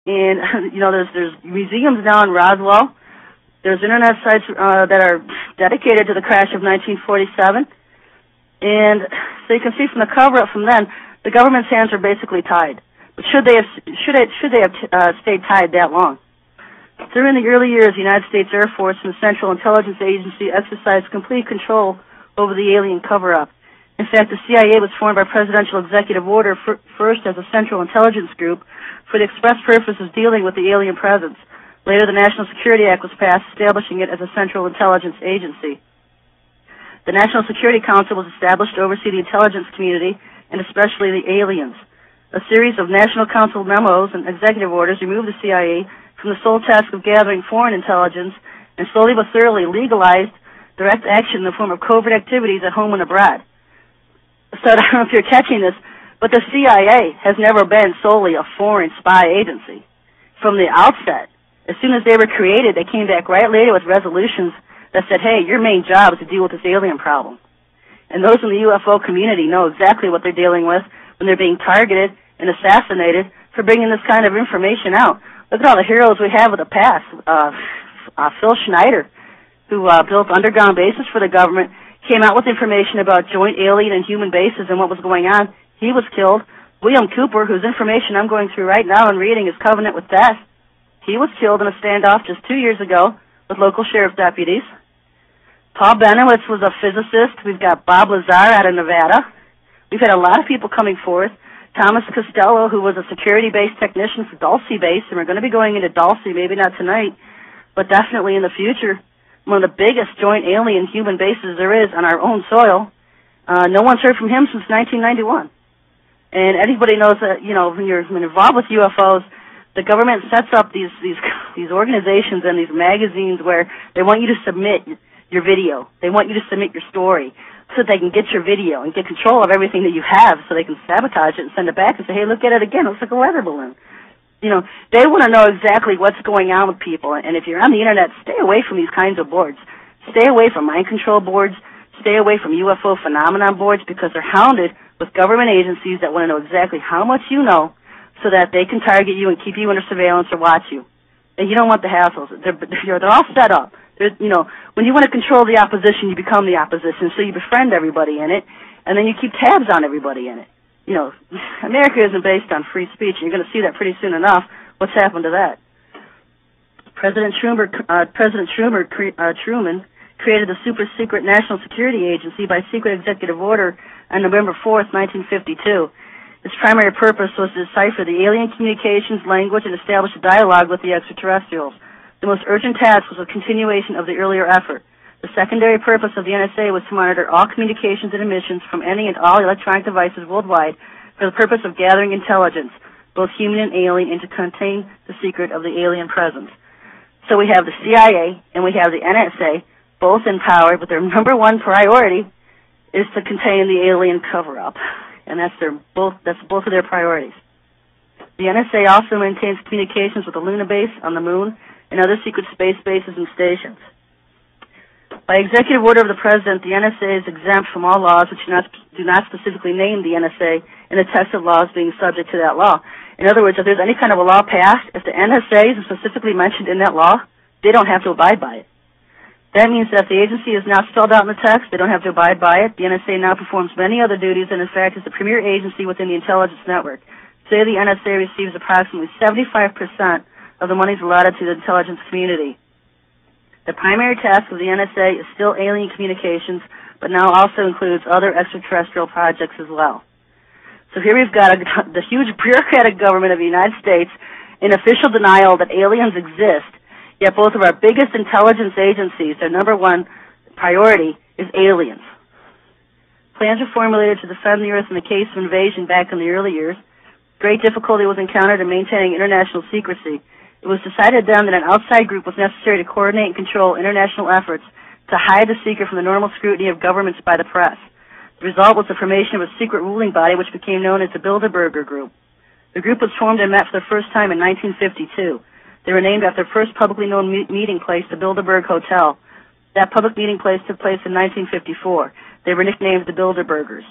And, there's museums now in Roswell. There's internet sites that are dedicated to the crash of 1947. And so you can see from the cover-up from then, the government's hands are basically tied. But should they have stayed tied that long? During the early years, the United States Air Force and the Central Intelligence Agency exercised complete control over the alien cover-up. In fact, the CIA was formed by presidential executive order first as a Central Intelligence Group for the express purpose of dealing with the alien presence. Later, the National Security Act was passed, establishing it as a Central Intelligence Agency. The National Security Council was established to oversee the intelligence community, and especially the aliens. A series of National Council memos and executive orders removed the CIA from the sole task of gathering foreign intelligence and slowly but thoroughly legalized direct action in the form of covert activities at home and abroad. So I don't know if you're catching this, but the CIA has never been solely a foreign spy agency. From the outset, as soon as they were created, they came back right later with resolutions that said, hey, your main job is to deal with this alien problem. And those in the UFO community know exactly what they're dealing with when they're being targeted and assassinated for bringing this kind of information out. Look at all the heroes we have of the past. Phil Schneider, who built underground bases for the government, came out with information about joint alien and human bases and what was going on. He was killed. William Cooper, whose information I'm going through right now and reading is Covenant with Death, he was killed in a standoff just 2 years ago with local sheriff's deputies. Paul Benowitz was a physicist. We've got Bob Lazar out of Nevada. We've had a lot of people coming forth. Thomas Costello, who was a security-based technician for Dulce Base, and we're going to be going into Dulce, maybe not tonight, but definitely in the future. One of the biggest joint alien-human bases there is on our own soil. No one's heard from him since 1991. And anybody knows that, when you're involved with UFOs, the government sets up these organizations and these magazines where they want you to submit your video. They want you to submit your story so that they can get your video and get control of everything that you have so they can sabotage it and send it back and say, hey, look at it again. It looks like a weather balloon. They want to know exactly what's going on with people. And if you're on the Internet, stay away from these kinds of boards. Stay away from mind control boards. Stay away from UFO phenomenon boards because they're hounded with government agencies that want to know exactly how much you know so that they can target you and keep you under surveillance or watch you. And you don't want the hassles. They're all set up. When you want to control the opposition, you become the opposition, so you befriend everybody in it, and then you keep tabs on everybody in it. America isn't based on free speech, and you're going to see that pretty soon enough. What's happened to that? President Truman created the super-secret National Security Agency by secret executive order on November 4th, 1952. Its primary purpose was to decipher the alien communications language and establish a dialogue with the extraterrestrials. The most urgent task was a continuation of the earlier effort. The secondary purpose of the NSA was to monitor all communications and emissions from any and all electronic devices worldwide for the purpose of gathering intelligence, both human and alien, and to contain the secret of the alien presence. So we have the CIA and we have the NSA, both in power, but their number one priority is to contain the alien cover-up, and that's both of their priorities. The NSA also maintains communications with the Luna base on the moon and other secret space bases and stations. By executive order of the President, the NSA is exempt from all laws which do not specifically name the NSA and the text of laws being subject to that law. In other words, if there's any kind of a law passed, if the NSA is specifically mentioned in that law, they don't have to abide by it. That means that if the agency is not spelled out in the text, they don't have to abide by it. The NSA now performs many other duties and, in fact, is the premier agency within the intelligence network. Today, the NSA receives approximately 75% of the monies allotted to the intelligence community. The primary task of the NSA is still alien communications, but now also includes other extraterrestrial projects as well. So here we've got the huge bureaucratic government of the United States in official denial that aliens exist, yet both of our biggest intelligence agencies, their number one priority is aliens. Plans were formulated to defend the Earth in the case of invasion back in the early years. Great difficulty was encountered in maintaining international secrecy. It was decided then that an outside group was necessary to coordinate and control international efforts to hide the secret from the normal scrutiny of governments by the press. The result was the formation of a secret ruling body which became known as the Bilderberger Group. The group was formed and met for the first time in 1952. They were named after their first publicly known meeting place, the Bilderberg Hotel. That public meeting place took place in 1954. They were nicknamed the Bilderbergers.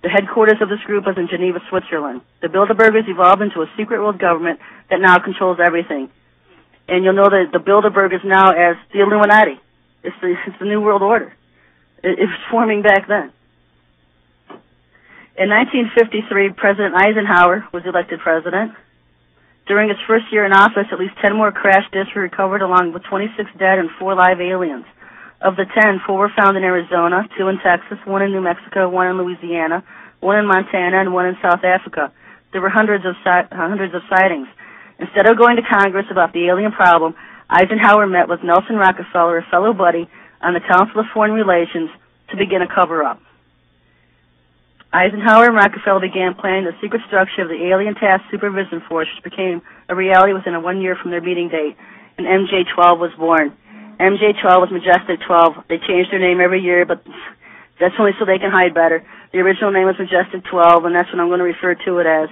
The headquarters of this group was in Geneva, Switzerland. The Bilderbergers evolved into a secret world government that now controls everything. And you'll know that the Bilderbergers now as the Illuminati. It's the New World Order. It was forming back then. In 1953, President Eisenhower was elected president. During his first year in office, at least 10 more crash discs were recovered, along with 26 dead and 4 live aliens. Of the 10, 4 were found in Arizona, 2 in Texas, 1 in New Mexico, 1 in Louisiana, 1 in Montana, and 1 in South Africa. There were hundreds of sightings. Instead of going to Congress about the alien problem, Eisenhower met with Nelson Rockefeller, a fellow buddy, on the Council of Foreign Relations to begin a cover-up. Eisenhower and Rockefeller began planning the secret structure of the Alien Task Supervision Force, which became a reality within 1 year from their meeting date, and MJ-12 was born. MJ-12 was Majestic 12. They changed their name every year, but that's only so they can hide better. The original name was Majestic 12, and that's what I'm going to refer to it as.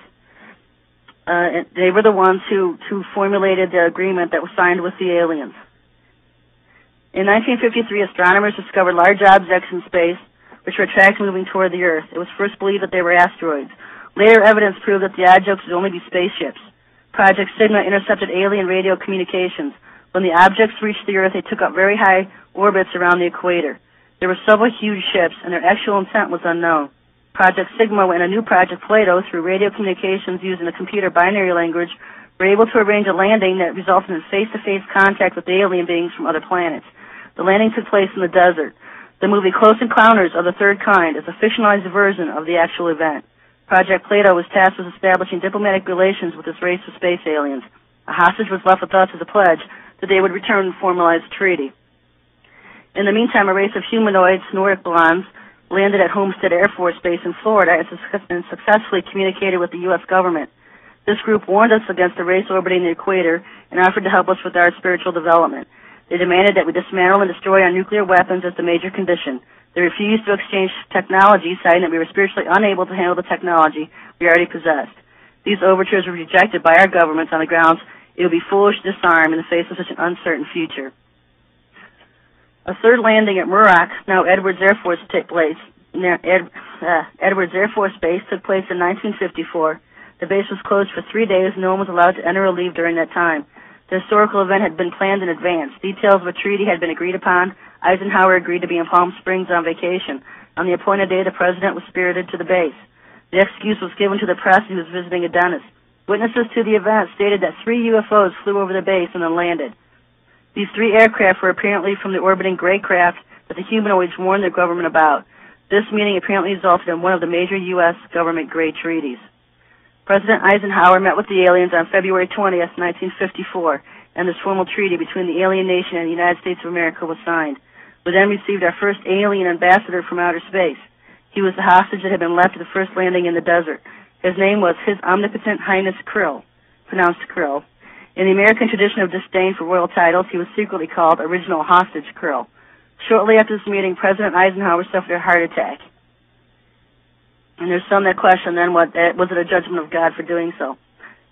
They were the ones who formulated the agreement that was signed with the aliens. In 1953, astronomers discovered large objects in space which were tracks moving toward the Earth. It was first believed that they were asteroids. Later evidence proved that the objects would only be spaceships. Project Sigma intercepted alien radio communications. When the objects reached the Earth, they took up very high orbits around the equator. There were several huge ships, and their actual intent was unknown. Project Sigma and a new Project Plato, through radio communications using the computer binary language, were able to arrange a landing that resulted in face-to-face contact with alien beings from other planets. The landing took place in the desert. The movie Close Encounters of the Third Kind is a fictionalized version of the actual event. Project Plato was tasked with establishing diplomatic relations with this race of space aliens. A hostage was left with us as a pledge that they would return and formalize a treaty. In the meantime, a race of humanoids, Nordic blondes, landed at Homestead Air Force Base in Florida and successfully communicated with the U.S. government. This group warned us against the race orbiting the equator and offered to help us with our spiritual development. They demanded that we dismantle and destroy our nuclear weapons as the major condition. They refused to exchange technology, citing that we were spiritually unable to handle the technology we already possessed. These overtures were rejected by our governments on the grounds it would be foolish to disarm in the face of such an uncertain future. A third landing at Muroc, now Edwards Air Force Edwards Air Force Base, took place in 1954. The base was closed for 3 days. No one was allowed to enter or leave during that time. The historical event had been planned in advance. Details of a treaty had been agreed upon. Eisenhower agreed to be in Palm Springs on vacation. On the appointed day, the president was spirited to the base. The excuse was given to the press he was visiting a dentist. Witnesses to the event stated that 3 UFOs flew over the base and then landed. These 3 aircraft were apparently from the orbiting gray craft that the humanoids warned their government about. This meeting apparently resulted in one of the major U.S. government gray treaties. President Eisenhower met with the aliens on February 20th, 1954, and this formal treaty between the alien nation and the United States of America was signed. We then received our first alien ambassador from outer space. He was the hostage that had been left at the first landing in the desert. His name was His Omnipotent Highness Krill, pronounced Krill. In the American tradition of disdain for royal titles, he was secretly called Original Hostage Krill. Shortly after this meeting, President Eisenhower suffered a heart attack. And there's some that question then, was it a judgment of God for doing so?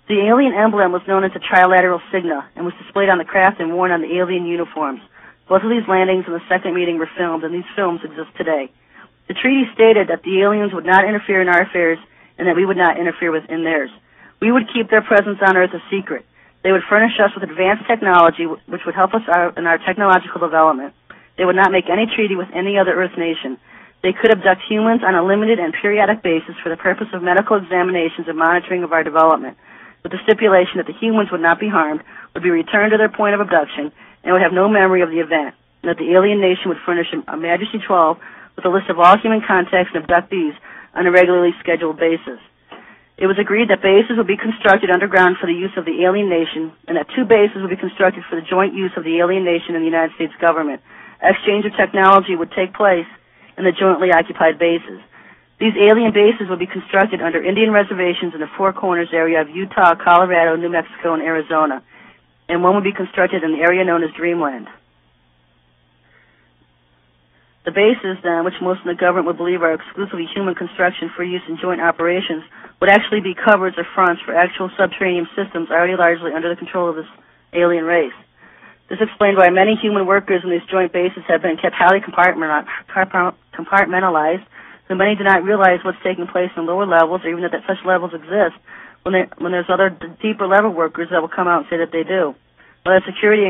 The alien emblem was known as a trilateral signa and was displayed on the craft and worn on the alien uniforms. Both of these landings and the second meeting were filmed, and these films exist today. The treaty stated that the aliens would not interfere in our affairs and that we would not interfere in theirs. We would keep their presence on Earth a secret. They would furnish us with advanced technology which would help us out in our technological development. They would not make any treaty with any other Earth nation. They could abduct humans on a limited and periodic basis for the purpose of medical examinations and monitoring of our development, with the stipulation that the humans would not be harmed, would be returned to their point of abduction, and would have no memory of the event, and that the alien nation would furnish a Majesty 12 with a list of all human contacts and abductees on a regularly scheduled basis. It was agreed that bases would be constructed underground for the use of the alien nation, and that 2 bases would be constructed for the joint use of the alien nation and the United States government. Exchange of technology would take place in the jointly occupied bases. These alien bases would be constructed under Indian reservations in the Four Corners area of Utah, Colorado, New Mexico, and Arizona, and one would be constructed in the area known as Dreamland. The bases, then, which most in the government would believe are exclusively human construction for use in joint operations, would actually be covers or fronts for actual subterranean systems already largely under the control of this alien race. This explained why many human workers in these joint bases have been kept highly compartmentalized So many do not realize what's taking place in lower levels, or even that such levels exist, when there's other deeper level workers that will come out and say that they do. Well, security